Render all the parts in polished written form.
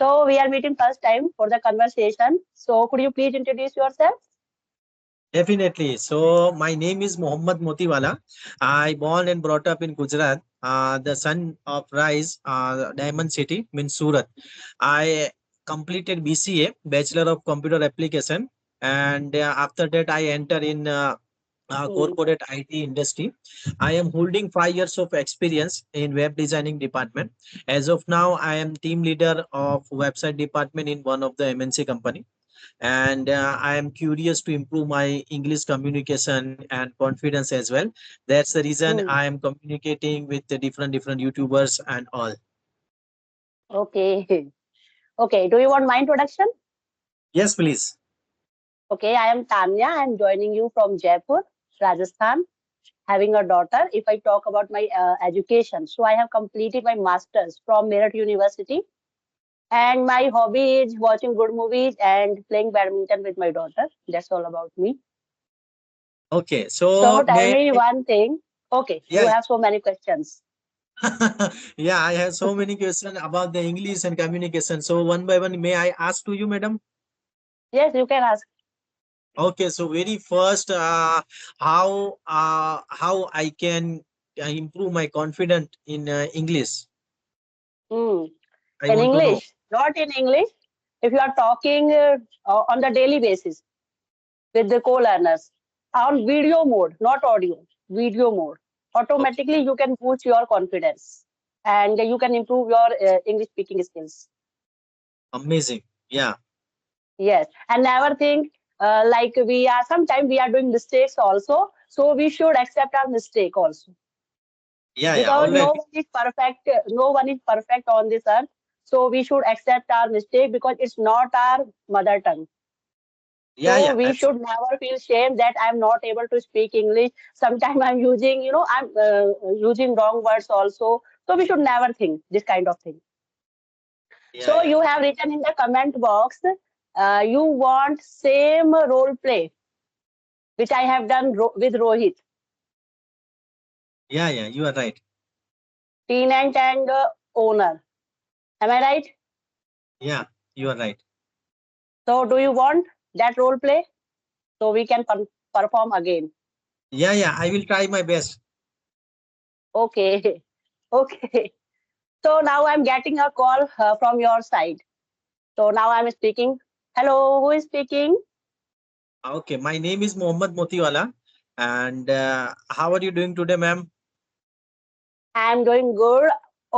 So we are meeting first time for the conversation. So could you please introduce yourself? Definitely. So my name is Mohammad Motiwala. I born and brought up in Gujarat, the son of Rise, Diamond City, means Surat. I completed BCA, Bachelor of Computer Application, and after that I enter in Hmm. corporate IT industry. I am holding 5 years of experience in web designing department. As of now, I am team leader of website department in one of the MNC company, and I am curious to improve my English communication and confidence as well. That's the reason Hmm. I am communicating with the different YouTubers and all. Okay. Okay. Do you want my introduction? Yes, please. Okay. I am Tanya. I am joining you from Jaipur, Rajasthan. Having a daughter. If I talk about my education, so I have completed my masters from Meerut University, and my hobby is watching good movies and playing badminton with my daughter. That's all about me. Okay, So so tell may me one thing. Okay, you yeah. have so many questions. Yeah, I have so many questions about the English and communication. So one by one, may I ask to you, madam? Yes, you can ask. Okay, so very first, how I can improve my confidence in English? Hmm. I In want to know. English, not in English. If you are talking on the daily basis with the co-learners on video mode, not audio, video mode, Okay, automatically you can boost your confidence and you can improve your English speaking skills. amazing. Yeah, Yes, and never think like we are. Sometimes we are doing mistakes also, so we should accept our mistake also yeah. because Always. no one is perfect. No one is perfect on this earth, so we should accept our mistake because it's not our mother tongue. So Yeah. we should never feel shame that I'm not able to speak English. Sometimes I'm using, I'm using wrong words also. So we should never think this kind of thing. So Yeah. you have written in the comment box, you want same role play which I have done with Rohit, Yeah. You are right. tenant and owner. Am I right? Yeah, you are right. So do you want that role play so we can perform again? Yeah. I will try my best. Okay, okay. So now I'm getting a call from your side. So now I'm speaking. Hello, who is speaking? Okay, my name is Mohammad Motiwala. And how are you doing today, ma'am? I'm doing good.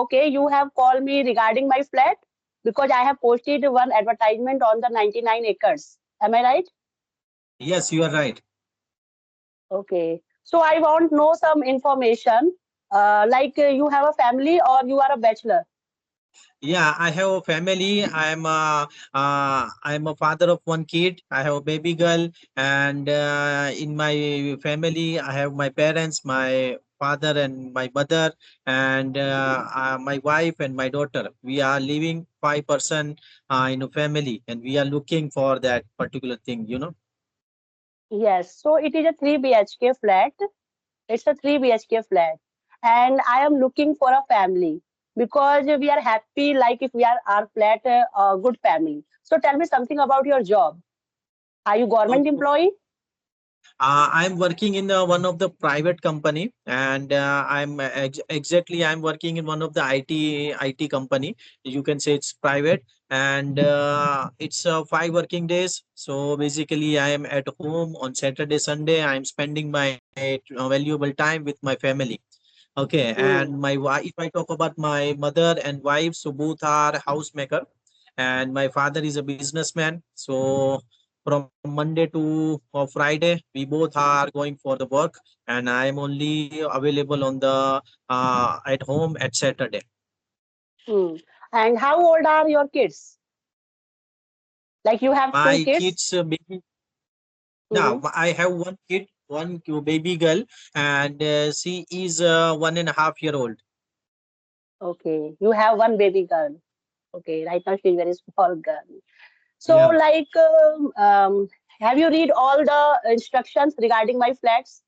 Okay, you have called me regarding my flat because I have posted one advertisement on the 99 acres. Am I right? Yes, you are right. Okay. So I want know some information. Like you have a family or you are a bachelor. Yeah, I have a family. I'm a father of one kid. I have a baby girl, and in my family, I have my parents, my father and my mother, and my wife and my daughter. We are living 5% in a family, and we are looking for that particular thing. Yes. So it is a 3 BHK flat. It's a 3 BHK flat. And I am looking for a family because we are happy like if we are our flat a good family. So tell me something about your job. Are you government So employee? I'm working in one of the private company, and exactly I'm working in one of the IT company. You can say it's private, and it's 5 working days. So basically, I am at home on Saturday, Sunday. I'm spending my valuable time with my family. Okay, Hmm. and my wife. If I talk about my mother and wife, so both are housemaker, and my father is a businessman. So from Monday to Friday, we both are going for the work, and I am only available on the at home at Saturday. Hmm. And how old are your kids? Like you have two My kids? kids, baby. Hmm. Now I have one kid, one baby girl, and she is 1.5 year old. Okay. You have one baby girl. Okay. Right now she's very small girl. So Yeah. like, have you read all the instructions regarding my flats?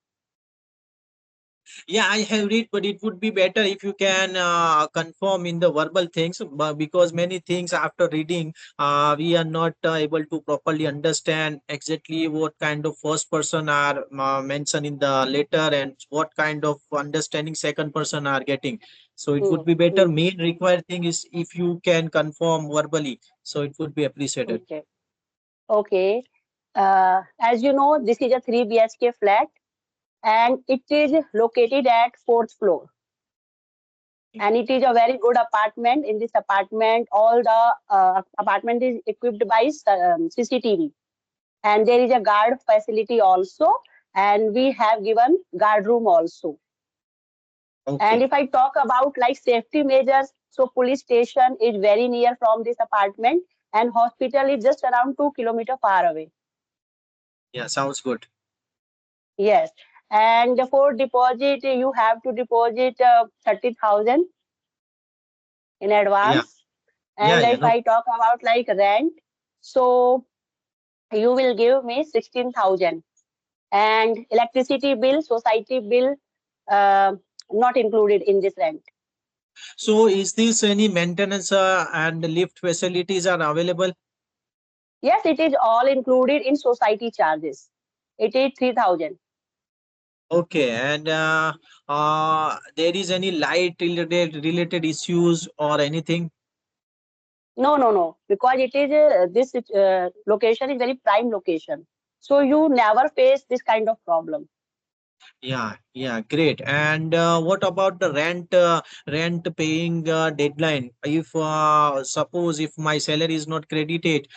Yeah, I have read, but it would be better if you can confirm in the verbal things, but because many things after reading, we are not able to properly understand exactly what kind of first person are mentioned in the letter and what kind of understanding second person are getting. So it would Hmm. be better. Hmm. Main required thing is if you can confirm verbally, so it would be appreciated. Okay. Okay. As you know, this is a 3 BHK flat and it is located at fourth floor. And it is a very good apartment. In this apartment, all the apartment is equipped by CCTV, and there is a guard facility also, and we have given guard room also. And Okay. if I talk about like safety measures, so police station is very near from this apartment, and hospital is just around 2 kilometers far away. Yeah, sounds good. Yes. And for deposit, you have to deposit 30,000 in Yeah, advance. yeah, And yeah. if No. I talk about like rent, so you will give me 16,000. And electricity bill, society bill, uh, not included in this rent. So is this any maintenance and lift facilities are available? Yes, it is all included in society charges. It is 3,000. Okay, and there is any light related issues or anything? No, no, no, because it is this location is very prime location. So you never face this kind of problem. Yeah, yeah, great. And what about the rent paying deadline? If suppose if my salary is not credited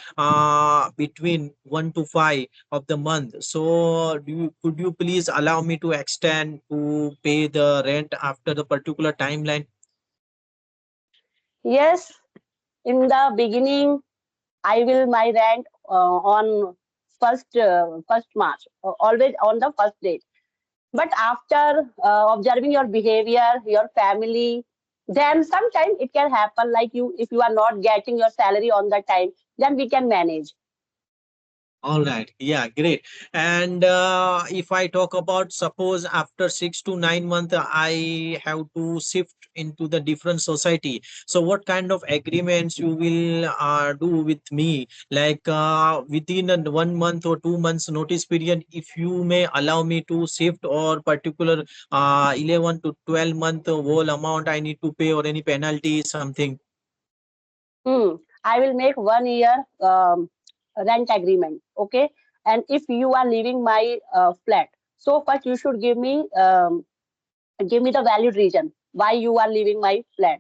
between 1 to 5 of the month, so could you please allow me to extend to pay the rent after the particular timeline? Yes, in the beginning, I will my rent on first March, always on the first date. But after observing your behavior, your family, then sometimes it can happen like you, if you are not getting your salary on the time, then we can manage. All right. Yeah, great. And if I talk about suppose after 6 to 9 months, I have to shift into the different society. So what kind of agreements you will do with me? Like within a 1 month or 2 months notice period, if you may allow me to shift or particular 11 to 12 month whole amount I need to pay or any penalty, something. Hmm. I will make 1 year rent agreement. Okay. And if you are leaving my flat, so first you should give me the valid reason why you are leaving my flat.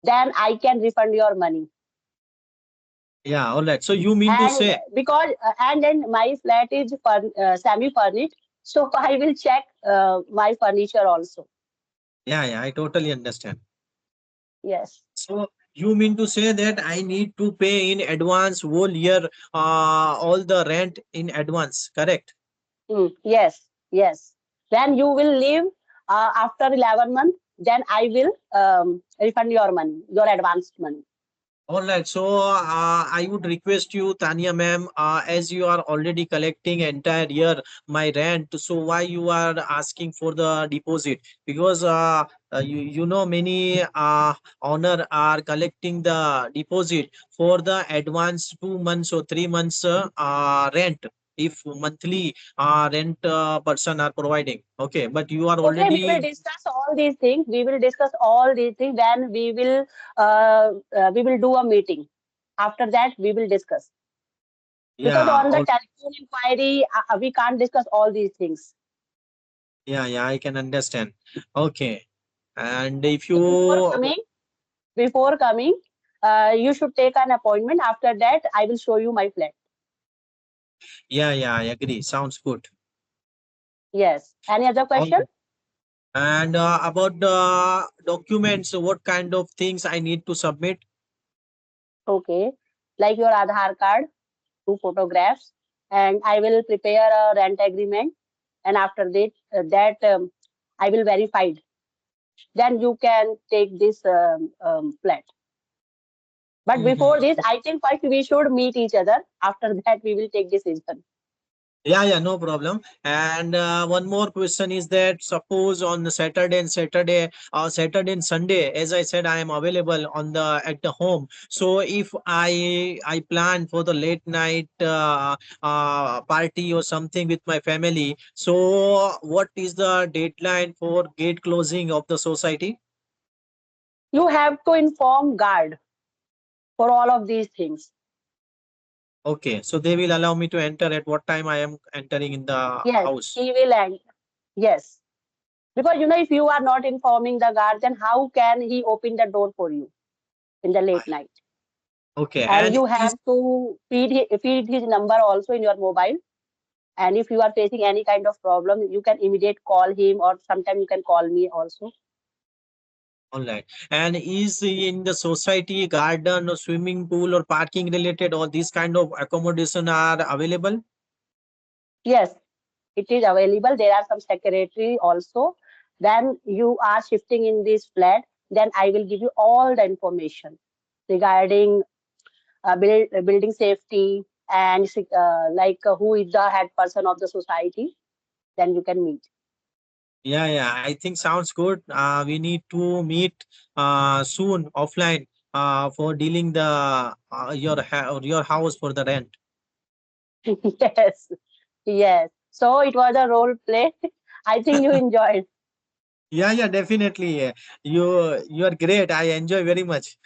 Then I can refund your money. Yeah. All right. So you mean to And say, because and then my flat is semi furnished, so I will check my furniture also. yeah, yeah, I totally understand. Yes. So you mean to say that I need to pay in advance whole year all the rent in advance, correct? Yes, yes. When you will leave after 11 months, then I will refund your money, your advanced money. All right. So I would request you, Tanya ma'am, as you are already collecting entire year my rent, so why you are asking for the deposit? Because you know many owner are collecting the deposit for the advance 2 months or 3 months rent. If monthly rent person are providing, okay, but you are Okay, we will already. discuss all these things. We will discuss all these things. Then we will do a meeting. After that, we will discuss. Because Yeah, on the telephone inquiry, we can't discuss all these things. yeah, yeah, I can understand. Okay. And if So you, before coming, you should take an appointment. After that, I will show you my flat. yeah, yeah, I agree. Sounds good. Yes. Any other All question? right. And about the documents, what kind of things I need to submit? Okay. Like your Aadhaar card, 2 photographs, and I will prepare a rent agreement. And after that, I will verify it. Then you can take this flat. But before Mhm. this, I think first we should meet each other. After that, we will take decision. Yeah, yeah, no problem. And one more question is that suppose on the Saturday and Sunday, as I said, I am available on the at the home. So if I plan for the late night party or something with my family, so what is the deadline for gate closing of the society? You have to inform guard for all of these things. Okay, so they will allow me to enter at what time I am entering in the Yes, house. he will end. Yes. Because if you are not informing the guard, then how can he open the door for you in the late night? Okay, And and you is have to feed his number also in your mobile. And if you are facing any kind of problem, you can immediate call him, or sometime you can call me also. Online. And is in the society garden or swimming pool or parking related or these kind of accommodation are available? Yes, it is available. There are some secretary also. Then you are shifting in this flat. Then I will give you all the information regarding building safety and who is the head person of the society. Then you can meet. Yeah, yeah. I think sounds good. We need to meet soon offline for dealing the your house for the rent. Yes, yes. So it was a role play. I think you enjoyed. Yeah, yeah, definitely. You are great. I enjoy very much.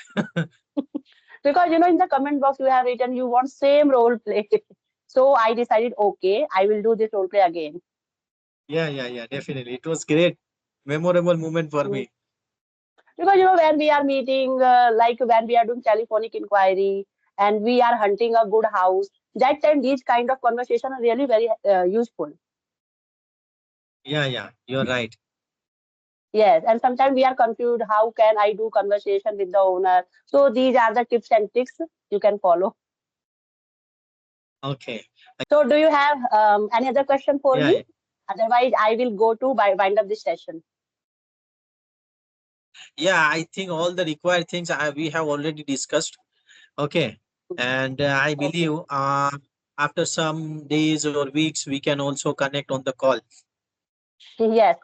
Because in the comment box you have written you want same role play. So I decided, okay, I will do this role play again. Yeah, yeah, yeah, definitely. It was great, memorable moment for Mm. me. Because when we are meeting, like when we are doing telephonic inquiry and we are hunting a good house, that time these kind of conversation are really very useful. Yeah, yeah, you're right. Yes, and sometimes we are confused. How can I do conversation with the owner? So these are the tips and tricks you can follow. Okay. So do you have any other question for Yeah, me? yeah. Otherwise, I will go to wind up this session. Yeah, I think all the required things we have already discussed. Okay. And I Okay. believe after some days or weeks, we can also connect on the call. Yes.